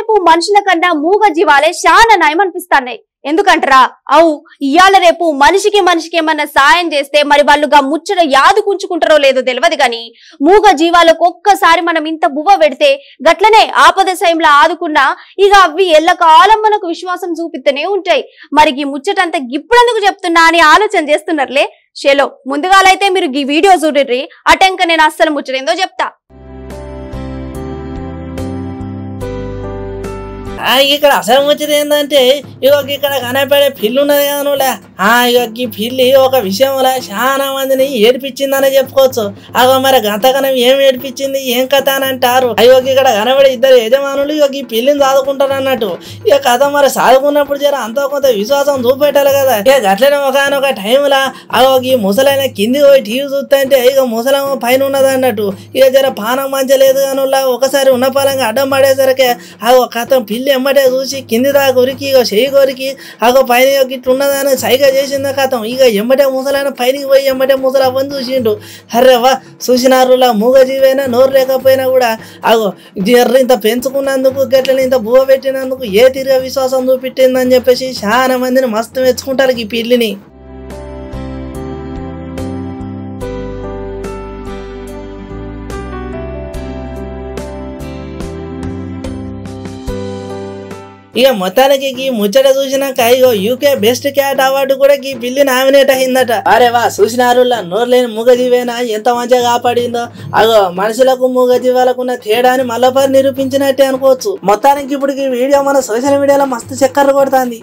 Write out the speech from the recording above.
రేపు మనుషుల కన్నా మూగ జీవాలే చాలా నయం అనిపిస్తున్నాయి. ఎందుకంటరా అవు ఇయాల రేపు మనిషికి ఏమన్నా సాయం చేస్తే మరి వాళ్ళుగా ముచ్చట యాదుకుంచుకుంటారో లేదో తెలియదు గాని మూగ జీవాలకు ఒక్కసారి మనం ఇంత బువ్వ పెడితే గట్లనే ఆపద సమయంలో ఆదుకున్నా ఇక అవి ఎల్లకాలం మనకు విశ్వాసం చూపిస్తూనే ఉంటాయి. మరి ఈ ముచ్చటంతా గిప్పుడెందుకు చెప్తున్నా అని ఆలోచన చేస్తున్నారులే. షేలో ముందుగాలైతే మీరు ఈ వీడియో చూడండి, అటెంక నేను అస్సలు ముచ్చటేందో చెప్తా. ఇక్కడ అసలు ముచ్చట ఏంటంటే ఇక్కడ కనపడే పిల్లి ఉన్నది కానులే. ఈ పిల్లి ఒక విషయంలో చాలా మందిని ఏడిపించిందనే చెప్పుకోవచ్చు. మరి గంతకనం ఏం ఏడిపించింది ఏం కథ అని అంటారు. ఇక్కడ కనబడే ఇద్దరు యజమానులు ఈ పిల్లిని సాదుకుంటారు అన్నట్టు. కథ మరి సాదుకున్నప్పుడు జర అంతో కొంత విశ్వాసం చూపెట్టాలి కదా. అట్లనే ఒక టైంలో ఈ ముసలైన కింది పోయి టీవీ చూస్తుంటే ముసలమ్మ పైన ఉన్నది అన్నట్టు. జర పానం మంచలేదు కానులా ఒకసారి ఉన్న పాలంగా అడ్డం పడేసరికి కథం పిల్లి ఎమ్మటే చూసి కింది దాకా ఉరికి చెయ్యి కొరికి పైన ఇట్లున్నదని సైగా చేసిందా కథం. ఎమ్మటే ముసలైన పైనకి పోయి ఎమ్మటే ముసలవ్వని చూసిండు. అర్రేవా చూసినారులా మూగజీవైనా నోరు లేకపోయినా కూడా జర్ర ఇంత పెంచుకున్నందుకు గట్లని ఇంత బువ్వ పెట్టినందుకు ఏ తిరిగా విశ్వాసం చూపెట్టిందని చెప్పేసి చాలా మందిని మస్తు మెచ్చుకుంటారు ఈ పిల్లిని. మొత్తానికి ఈ ముచ్చట చూసినాక యూకే బెస్ట్ క్యాట్ అవార్డు కూడా ఈ పిల్లి నామినేట్ అయిందట. అరే వా చూసినారులా నోరులేని మూగజీవేనా ఎంత మంచిగా కాపాడిందో. మనుషులకు మూగజీవాలకు ఉన్న తేడాని మళ్ళీ నిరూపించినట్టే అనుకోవచ్చు. మొత్తానికి ఇప్పుడు ఈ వీడియో మన సోషల్ మీడియాలో మస్తు చక్కర్లు కొడుతుంది.